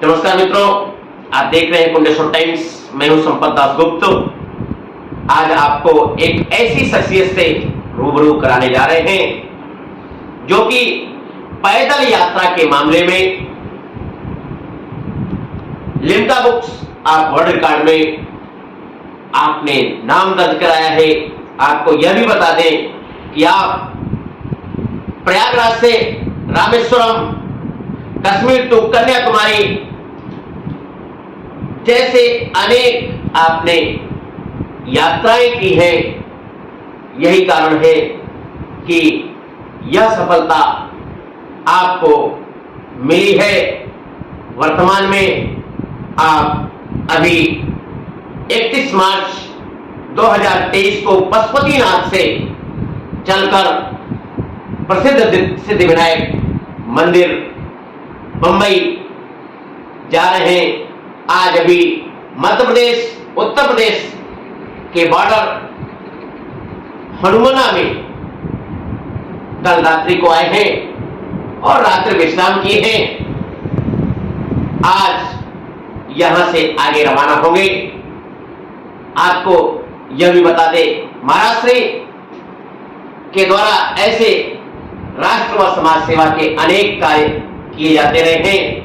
नमस्कार मित्रों, आप देख रहे हैं कुंडेश्वर टाइम्स। मैं हूं संपत दासगुप्त। आज आपको एक ऐसी शख्सियत से रूबरू कराने जा रहे हैं जो कि पैदल यात्रा के मामले में Limca books of world record में आपने नाम दर्ज कराया है। आपको यह भी बता दें कि आप प्रयागराज से रामेश्वरम, कश्मीर टू कन्याकुमारी जैसे अनेक आपने यात्राएं की हैं। यही कारण है कि यह सफलता आपको मिली है। वर्तमान में आप अभी 31 मार्च 2023 को पशुपतिनाथ से चलकर प्रसिद्ध सिद्धिविनायक मंदिर बंबई जा रहे हैं। आज अभी मध्य प्रदेश उत्तर प्रदेश के बॉर्डर हनुमाना में कल रात्रि को आए हैं और रात्रि विश्राम किए हैं। आज यहां से आगे रवाना होंगे। आपको यह भी बता दें, महाराष्ट्र के द्वारा ऐसे राष्ट्र व समाज सेवा के अनेक कार्य किए जाते रहे हैं।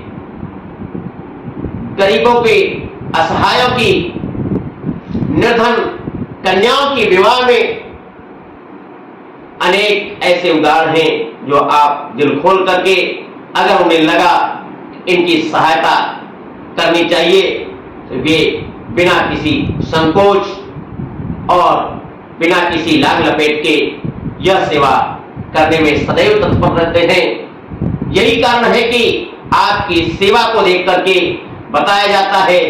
गरीबों के, असहायों की, निर्धन कन्याओं की विवाह में अनेक ऐसे उदाहरण हैं जो आप दिल खोल करके अगर उन्हें लगा इनकी सहायता करनी चाहिए तो वे बिना किसी संकोच और बिना किसी लाग लपेट के यह सेवा करने में सदैव तत्पर रहते हैं। यही कारण है कि आपकी सेवा को देख करके बताया जाता है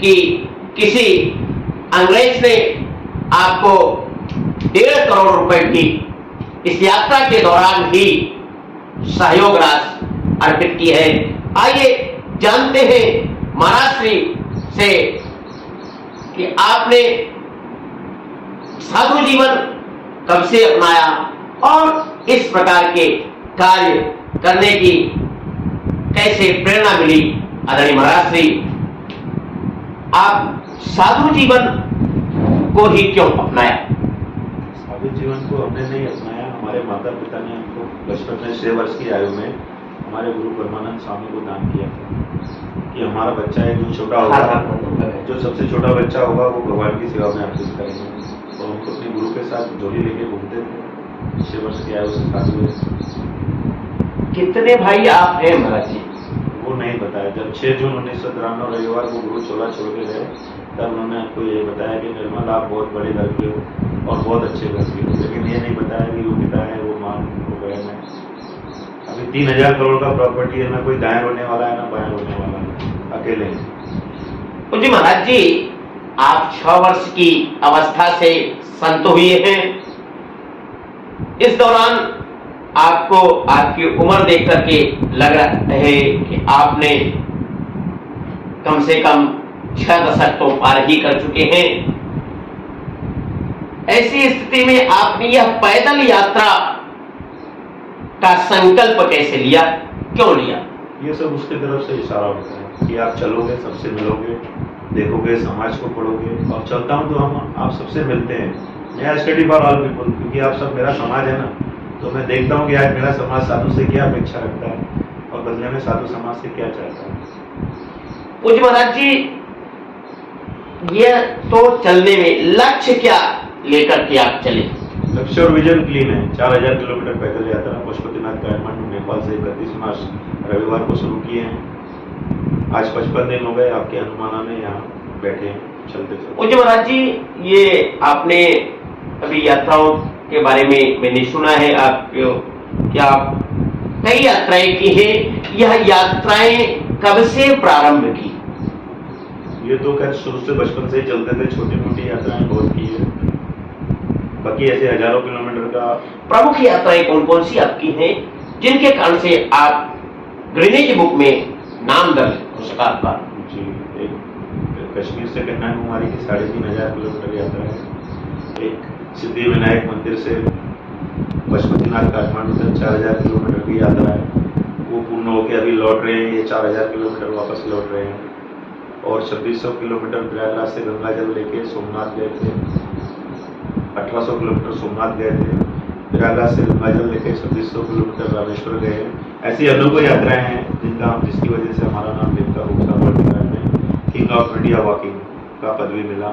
कि किसी अंग्रेज ने आपको 1.5 करोड़ रुपए भी इस यात्रा के दौरान ही सहयोग राशि अर्पित की है। आइए जानते हैं महाराष्ट्र से कि आपने साधु जीवन कब से अपनाया और इस प्रकार के कार्य करने की कैसे प्रेरणा मिली। आदरणीय महाराज जी, आप साधु जीवन को ही क्यों अपनाया? साधु जीवन को हमने नहीं अपनाया, हमारे माता पिता ने हमको बचपन में 6 वर्ष की आयु में हमारे गुरु परमानंद स्वामी को दान किया था कि हमारा बच्चा है जो छोटा होगा, जो सबसे छोटा बच्चा होगा वो भगवान की सेवा में अर्पित करेंगे। तो हमको अपने गुरु के साथ झोली लेके घूमते थे। 6 वर्ष की आयु से साधु हुए। कितने भाई आप हैं महाराज जी? वो नहीं बताया। जब 6 जून 1993 रविवार को गुरु चोला छोड़ के गए तब उन्होंने आपको ये बताया कि निर्मल आप बहुत बड़े घर के हो और बहुत अच्छे घर के हो, लेकिन ये नहीं बताया कि वो पिता है, वो माँ, वो बहन है। अभी 3000 करोड़ का प्रॉपर्टी है, ना कोई दाएं रोने वाला है ना बाएं रोने वाला है, अकेले हैं। जी महाराज जी, आप 6 वर्ष की अवस्था से संत हुए हैं। इस दौरान आपको आपकी उम्र देख करके लग रहा है कि आपने कम से कम 6 दशक तो पार ही कर चुके हैं। ऐसी स्थिति में आपने यह पैदल यात्रा का संकल्प कैसे लिया, क्यों लिया? ये सब उसकी तरफ से इशारा होता है कि आप चलोगे, सबसे मिलोगे, देखोगे, समाज को पढ़ोगे। और चलता हूँ तो हम आप सबसे मिलते हैं। मैं स्टडी फॉर ऑल पीपल, क्योंकि आप सब मेरा समाज है ना, तो मैं देखता हूँ कि आज मेरा समाज साधु से क्या अपेक्षा रखता है और बदले में साधु समाज से क्या चाहता है। पूज्य महाराज जी, यह तो चलने में लक्ष्य क्या लेकर के आप चले? लक्ष्य और विजन क्लीन है। 4000 किलोमीटर पैदल यात्रा पशुपतिनाथ काठमांडू नेपाल से 31 मार्च रविवार को शुरू किए हैं। आज 55 दिन हो गए आपके हनुमाना में यहाँ बैठे हैं, चलते चलते। पूज्य महाराज जी, ये आपने अभी यात्राओं के बारे में मैंने सुना है आप क्या आप कई यात्राएं की हैं। यह यात्राएं कब से प्रारंभ की? ये तो खैर शुरू से बचपन से ही चलते थे, छोटी मोटी यात्राएं बहुत की है। बाकी ऐसे हजारों किलोमीटर का। प्रमुख यात्राएं कौन कौन सी आपकी हैं जिनके कारण से आप गिनीज बुक में नाम दर्ज हो सका आपका? जी, एक कश्मीर से कन्याकुमारी की 3500 किलोमीटर यात्रा है। एक सिद्धि विनायक मंदिर से पशुपतिनाथ काठमांडू तक 4000 किलोमीटर की यात्रा है। वो पूर्ण होकर अभी लौट रहे हैं। ये 4000 किलोमीटर वापस लौट रहे हैं। और 2600 किलोमीटर प्रयागराज से गंगा जल लेके सोमनाथ गए थे। 1800 किलोमीटर सोमनाथ गए थे। प्रयागराज से गंगा जल लेके 2600 किलोमीटर रामेश्वर गए। ऐसी अनोखी यात्राएं हैं जिसकी वजह से हमारा नाम देवता रूपसा में किंग ऑफ इंडिया वॉकिंग का पदवी मिला।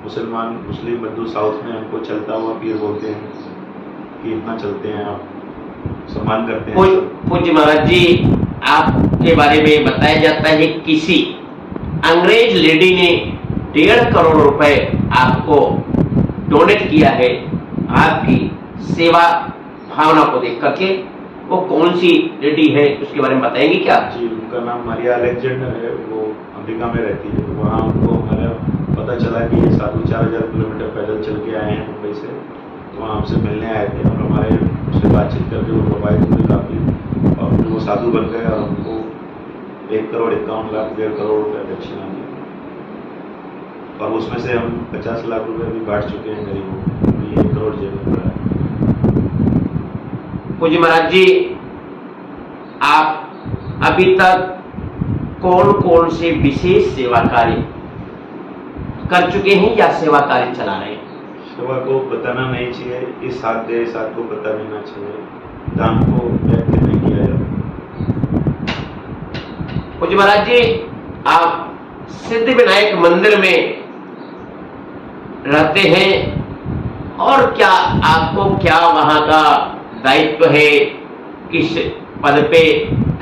मुस्लिम बंधु साउथ में हमको चलता हुआ पीर बोलते हैं कि इतना चलते हैं आप, सम्मान करते हैं। पूज्य महाराज जी, आपके बारे में बताया जाता है किसी अंग्रेज लेडी ने 1.5 करोड़ रुपए आपको डोनेट किया है आपकी सेवा भावना को देख करके। वो कौन सी लेडी है उसके बारे में बताएंगे क्या? जी, उनका नाम मारिया अलेक्जेंडर है। वो अमेरिका में रहती है। वहाँ उनको हमारा पता चला कि ये साधु 4000 किलोमीटर पैदल चल के आए हैं मुंबई से। तो वहाँ हमसे मिलने आए थे और हमारे उससे बातचीत करके वो प्रभावित हुए काफ़ी, और फिर वो साधु बन गए और हमको 1 करोड़ 51 लाख 1.5 करोड़ रुपये दक्षिणा दी। और उसमें से हम 50 लाख रुपये भी बांट चुके हैं गरीबों को। अभी 1 करोड़ जेब में पड़ा है। पूज्य महाराज जी, आप अभी तक कौन कौन से विशेष सेवा कार्य कर चुके हैं या सेवा कार्य चला रहे हैं? सेवा को बताना नहीं चाहिए, इस हाथ दे इस हाथ को पता नहीं चाहिए, दान को व्यक्त नहीं किया जाता। पूज्य महाराज जी, आप सिद्धि विनायक मंदिर में रहते हैं और क्या आपको क्या वहां का दायित्व है? किस पद पे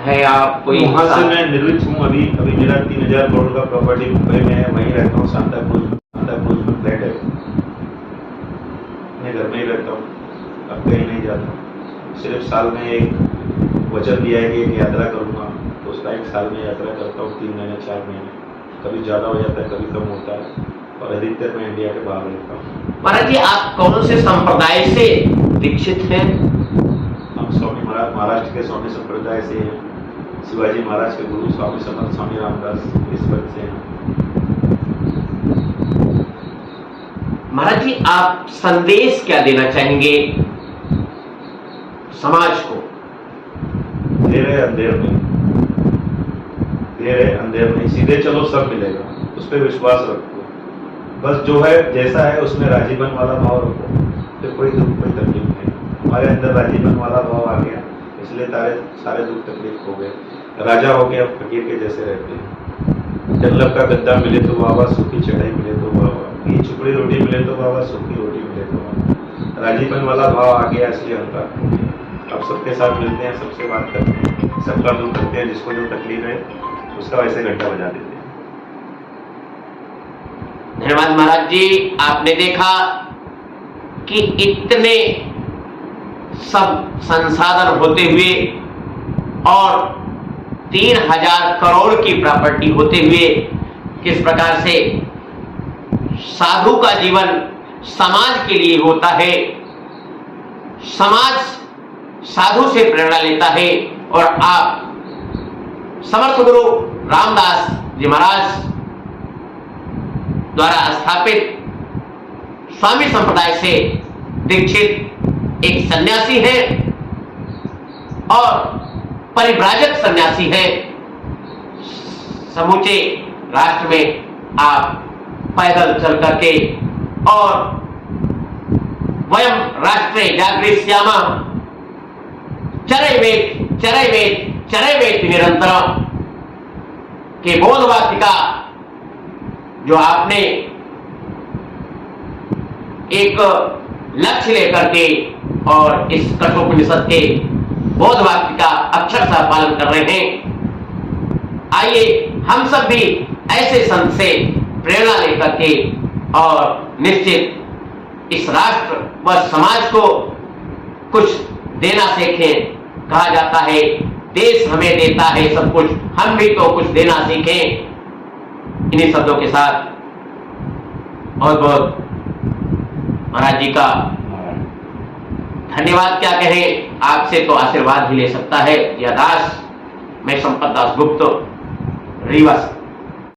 है आप? कोई वहाँ से मैं निर्वित हूँ। अभी मेरा 3000 करोड़ का प्रॉपर्टी मुंबई में है। वहीं रहता हूँ। सांता क्रूज में फ्लैट है। मैं घर में ही रहता हूँ। अब कहीं नहीं जाता। सिर्फ साल में एक वचन दिया है कि एक यात्रा करूँगा, तो उसका 1 साल में यात्रा करता हूँ। 3 महीने 4 महीने, कभी ज़्यादा हो जाता है, कभी कम होता है। और अधिकतर मैं इंडिया के बाहर रहता हूँ। महाराज जी, आप कौन से संप्रदाय से दीक्षित हैं? हम स्वामी महाराष्ट्र के स्वामी संप्रदाय से हैं। शिवाजी महाराज के गुरु स्वामी समर्थ स्वामी रामदास इस वर्ग से हैं। महाराज जी, आप संदेश क्या देना चाहेंगे समाज को? देर है अंधेर नहीं, सीधे चलो सब मिलेगा, उस पर विश्वास रखो। बस जो है जैसा है उसमें राजीपन वाला भाव रखो, तो कोई दुख कोई तकलीफ नहीं। हमारे अंदर राजीपन वाला भाव आ गया, इसलिए सारे दुख तकलीफ हो गए। राजा हो गया, फकीर के जैसे रहते हैं। जल्लब का गद्दा मिले तो वाह, सूखी चढ़ाई मिले तो वाह, घी चुपड़ी रोटी मिले तो वाह, सूखी रोटी मिले तो वाह। राजीपन वाला भाव आ गया, इसलिए हल्का। अब सबके साथ मिलते हैं, सबसे बात करते हैं, सबका दुख करते हैं। जिसको जो तकलीफ है उसका वैसे घंटा बजा देते हैं। धन्यवाद महाराज जी। आपने देखा कि इतने सब संसाधन होते हुए और 3000 करोड़ की प्रॉपर्टी होते हुए किस प्रकार से साधु का जीवन समाज के लिए होता है, समाज साधु से प्रेरणा लेता है। और आप समर्थ गुरु रामदास जी महाराज द्वारा स्थापित स्वामी संप्रदाय से दीक्षित एक सन्यासी है और परिव्राजक सन्यासी है। समूचे राष्ट्र में आप पैदल चल करके और वयम राष्ट्रे जागृत श्यामा चरैवेत निरंतर के बोध वाटिका जो आपने एक लक्ष्य लेकर के और इस कठोपनिषद के बोध वाक्य का अक्षरशः पालन कर रहे हैं। आइए हम सब भी ऐसे संत से प्रेरणा लेकर के और निश्चित इस राष्ट्र व समाज को कुछ देना सीखें। कहा जाता है देश हमें देता है सब कुछ, हम भी तो कुछ देना सीखें। इन्हीं शब्दों के साथ बहुत बहुत महाराज जी का धन्यवाद क्या कहें, आपसे तो आशीर्वाद ही ले सकता है यह दास। मैं संपत दास गुप्त रीवा।